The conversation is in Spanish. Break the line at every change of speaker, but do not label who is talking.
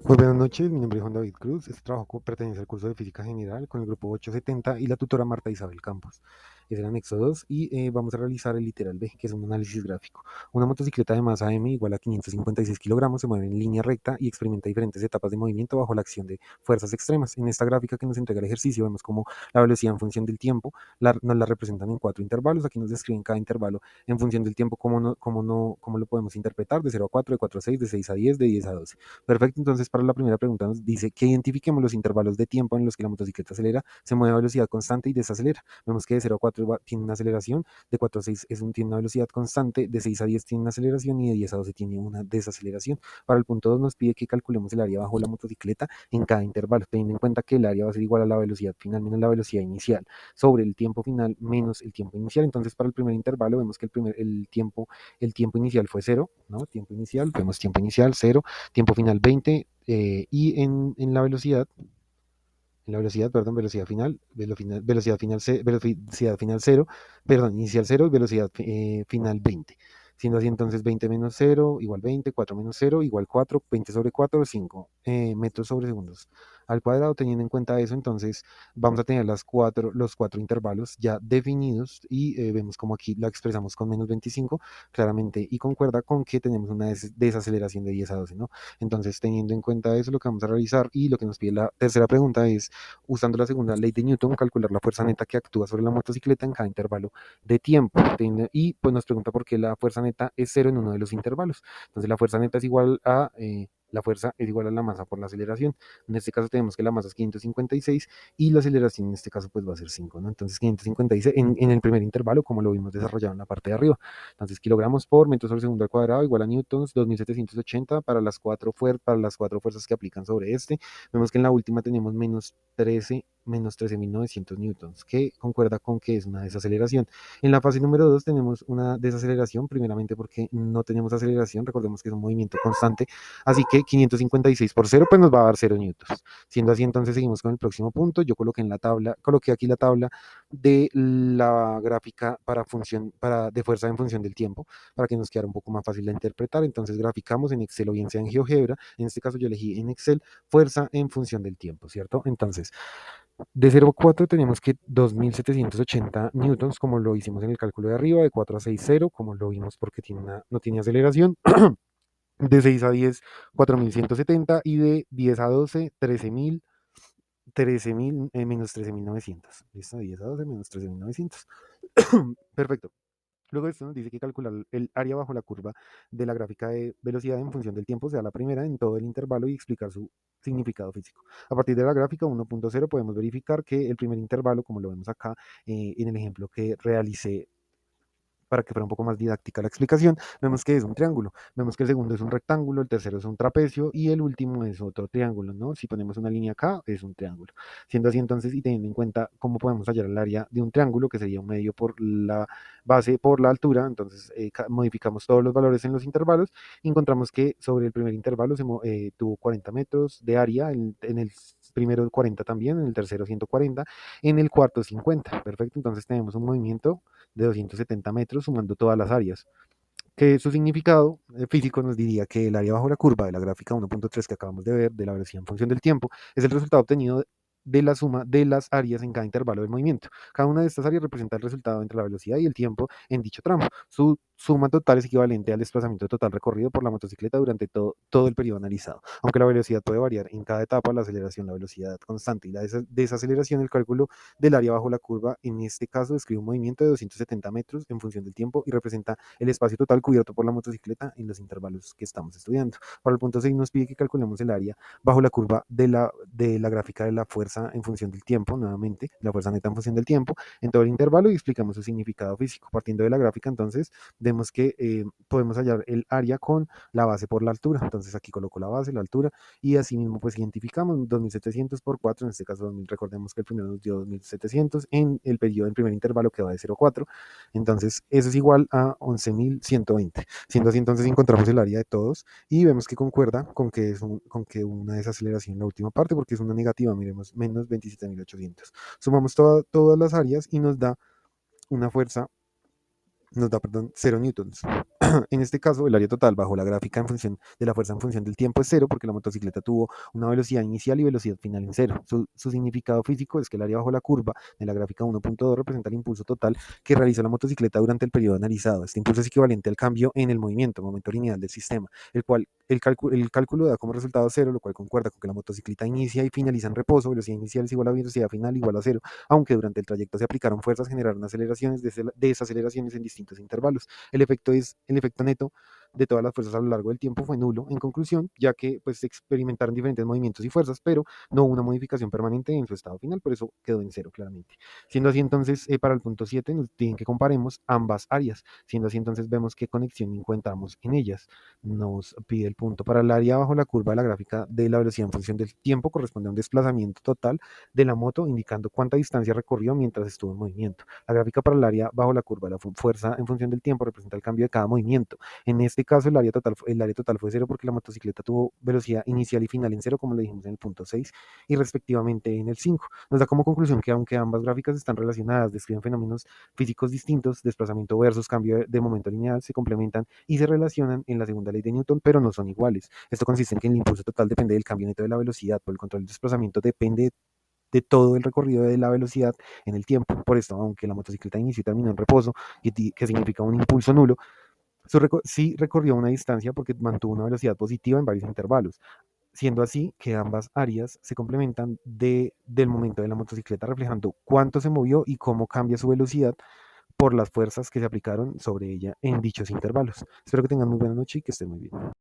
Muy buenas noches, mi nombre es Juan David Cruz. Este trabajo pertenece al curso de Física General con el grupo 870 y la tutora Marta Isabel Campos. Es el anexo 2 y vamos a realizar el literal B, que es un análisis gráfico. Una motocicleta de masa M igual a 556 kilogramos se mueve en línea recta y experimenta diferentes etapas de movimiento bajo la acción de fuerzas extremas. En esta gráfica que nos entrega el ejercicio vemos como la velocidad en función del tiempo nos la representan en 4 intervalos. Aquí nos describen cada intervalo en función del tiempo, cómo lo podemos interpretar, de 0 a 4, de 4 a 6, de 6 a 10, de 10 a 12. Perfecto, entonces para la primera pregunta nos dice que identifiquemos los intervalos de tiempo en los que la motocicleta acelera, se mueve a velocidad constante y desacelera. Vemos que de 0 a 4 tiene una aceleración, de 4 a 6 tiene una velocidad constante, de 6 a 10 tiene una aceleración y de 10 a 12 tiene una desaceleración. Para el punto 2 nos pide que calculemos el área bajo la motocicleta en cada intervalo, teniendo en cuenta que el área va a ser igual a la velocidad final menos la velocidad inicial, sobre el tiempo final menos el tiempo inicial. Entonces para el primer intervalo vemos que el tiempo inicial fue 0, ¿no? Tiempo inicial, vemos tiempo inicial 0, tiempo final 20 y perdón, velocidad final 0, perdón, inicial 0 y velocidad final 20. Siendo así entonces 20 menos 0 igual 20, 4 menos 0 igual 4, 20 sobre 4, 5 metros sobre segundos al cuadrado. Teniendo en cuenta eso, entonces vamos a tener los cuatro intervalos ya definidos y vemos como aquí la expresamos con menos 25 claramente y concuerda con que tenemos una desaceleración de 10 a 12, ¿no? Entonces, teniendo en cuenta eso, lo que vamos a realizar y lo que nos pide la tercera pregunta es, usando la segunda ley de Newton, calcular la fuerza neta que actúa sobre la motocicleta en cada intervalo de tiempo. Y pues nos pregunta por qué la fuerza neta es cero en uno de los intervalos. Entonces, la fuerza neta es igual a... la fuerza es igual a la masa por la aceleración. En este caso tenemos que la masa es 556 y la aceleración en este caso pues va a ser 5, ¿no? Entonces 556 en el primer intervalo, como lo vimos desarrollado en la parte de arriba. Entonces kilogramos por metro sobre segundo al cuadrado igual a newtons, 2780 para las cuatro fuerzas que aplican sobre este. Vemos que en la última tenemos menos 13.900 newtons, que concuerda con que es una desaceleración. En la fase número 2 tenemos una desaceleración, primeramente porque no tenemos aceleración, recordemos que es un movimiento constante, así que 556 por 0 pues nos va a dar 0 newtons. Siendo así, entonces seguimos con el próximo punto. Yo coloqué aquí la tabla de la gráfica de fuerza en función del tiempo, para que nos quede un poco más fácil de interpretar. Entonces graficamos en Excel o bien sea en GeoGebra. En este caso yo elegí en Excel fuerza en función del tiempo, ¿cierto? Entonces, de 0 a 4 tenemos que 2.780 newtons, como lo hicimos en el cálculo de arriba, de 4 a 6, 0, como lo vimos porque no tiene aceleración. De 6 a 10, 4.170 y de 10 a 12, 13.000 menos 13.900. ¿Listo? De 10 a 12 menos 13.900. Perfecto. Luego de esto nos dice que calcular el área bajo la curva de la gráfica de velocidad en función del tiempo, sea la primera en todo el intervalo y explicar su significado físico. A partir de la gráfica 1.0 podemos verificar que el primer intervalo, como lo vemos acá en el ejemplo que realicé para que fuera un poco más didáctica la explicación, vemos que es un triángulo, vemos que el segundo es un rectángulo, el tercero es un trapecio y el último es otro triángulo, ¿no? Si ponemos una línea acá, es un triángulo. Siendo así entonces, y teniendo en cuenta cómo podemos hallar el área de un triángulo, que sería un medio por la base por la altura, entonces modificamos todos los valores en los intervalos y encontramos que sobre el primer intervalo tuvo 40 metros de área, en el primero 40 también, en el tercero 140, en el cuarto 50. Perfecto, entonces tenemos un movimiento de 270 metros sumando todas las áreas, que su significado físico nos diría que el área bajo la curva de la gráfica 1.3 que acabamos de ver de la velocidad en función del tiempo es el resultado obtenido de la suma de las áreas en cada intervalo del movimiento. Cada una de estas áreas representa el resultado entre la velocidad y el tiempo en dicho tramo. Su suma total es equivalente al desplazamiento total recorrido por la motocicleta durante todo el periodo analizado. Aunque la velocidad puede variar en cada etapa, la aceleración, la velocidad constante y la desaceleración, el cálculo del área bajo la curva, en este caso, describe un movimiento de 270 metros en función del tiempo y representa el espacio total cubierto por la motocicleta en los intervalos que estamos estudiando. Para el punto 6 nos pide que calculemos el área bajo la curva de la gráfica de la fuerza en función del tiempo, nuevamente, la fuerza neta en función del tiempo, en todo el intervalo y explicamos su significado físico. Partiendo de la gráfica, entonces, vemos que podemos hallar el área con la base por la altura. Entonces aquí coloco la base, la altura, y así mismo pues identificamos 2.700 por 4, en este caso 2000, recordemos que el primero nos dio 2.700 en el periodo del primer intervalo que va de 0 a 4, entonces eso es igual a 11.120. Siendo así, entonces encontramos el área de todos y vemos que concuerda con que una desaceleración en la última parte, porque es una negativa, miremos, menos 27.800. Sumamos todas las áreas y nos da una fuerza, nos da, perdón, 0 newtons. En este caso, el área total bajo la gráfica en función de la fuerza en función del tiempo es cero porque la motocicleta tuvo una velocidad inicial y velocidad final en cero. Su significado físico es que el área bajo la curva de la gráfica 1.2 representa el impulso total que realizó la motocicleta durante el periodo analizado. Este impulso es equivalente al cambio en el movimiento, momento lineal del sistema, el cual el cálculo da como resultado cero, lo cual concuerda con que la motocicleta inicia y finaliza en reposo, velocidad inicial es igual a velocidad final igual a cero, aunque durante el trayecto se aplicaron fuerzas, generaron aceleraciones, desaceleraciones en distintos intervalos. El efecto neto de todas las fuerzas a lo largo del tiempo fue nulo, en conclusión, ya que pues se experimentaron diferentes movimientos y fuerzas, pero no una modificación permanente en su estado final, por eso quedó en cero claramente. Siendo así entonces, para el punto 7 nos piden que comparemos ambas áreas, siendo así entonces vemos qué conexión encontramos en ellas. Nos pide el punto para el área bajo la curva de la gráfica de la velocidad en función del tiempo, corresponde a un desplazamiento total de la moto, indicando cuánta distancia recorrió mientras estuvo en movimiento. La gráfica para el área bajo la curva de la fuerza en función del tiempo representa el cambio de cada movimiento. En este caso, el área total fue cero porque la motocicleta tuvo velocidad inicial y final en cero, como lo dijimos en el punto 6, y respectivamente en el 5. Nos da como conclusión que aunque ambas gráficas están relacionadas, describen fenómenos físicos distintos, desplazamiento versus cambio de momento lineal, se complementan y se relacionan en la segunda ley de Newton, pero no son iguales. Esto consiste en que el impulso total depende del cambio neto de la velocidad, por el control del desplazamiento depende de todo el recorrido de la velocidad en el tiempo. Por esto, aunque la motocicleta inició y terminó en reposo, que significa un impulso nulo, sí recorrió una distancia porque mantuvo una velocidad positiva en varios intervalos, siendo así que ambas áreas se complementan del momento de la motocicleta, reflejando cuánto se movió y cómo cambia su velocidad por las fuerzas que se aplicaron sobre ella en dichos intervalos. Espero que tengan muy buena noche y que estén muy bien.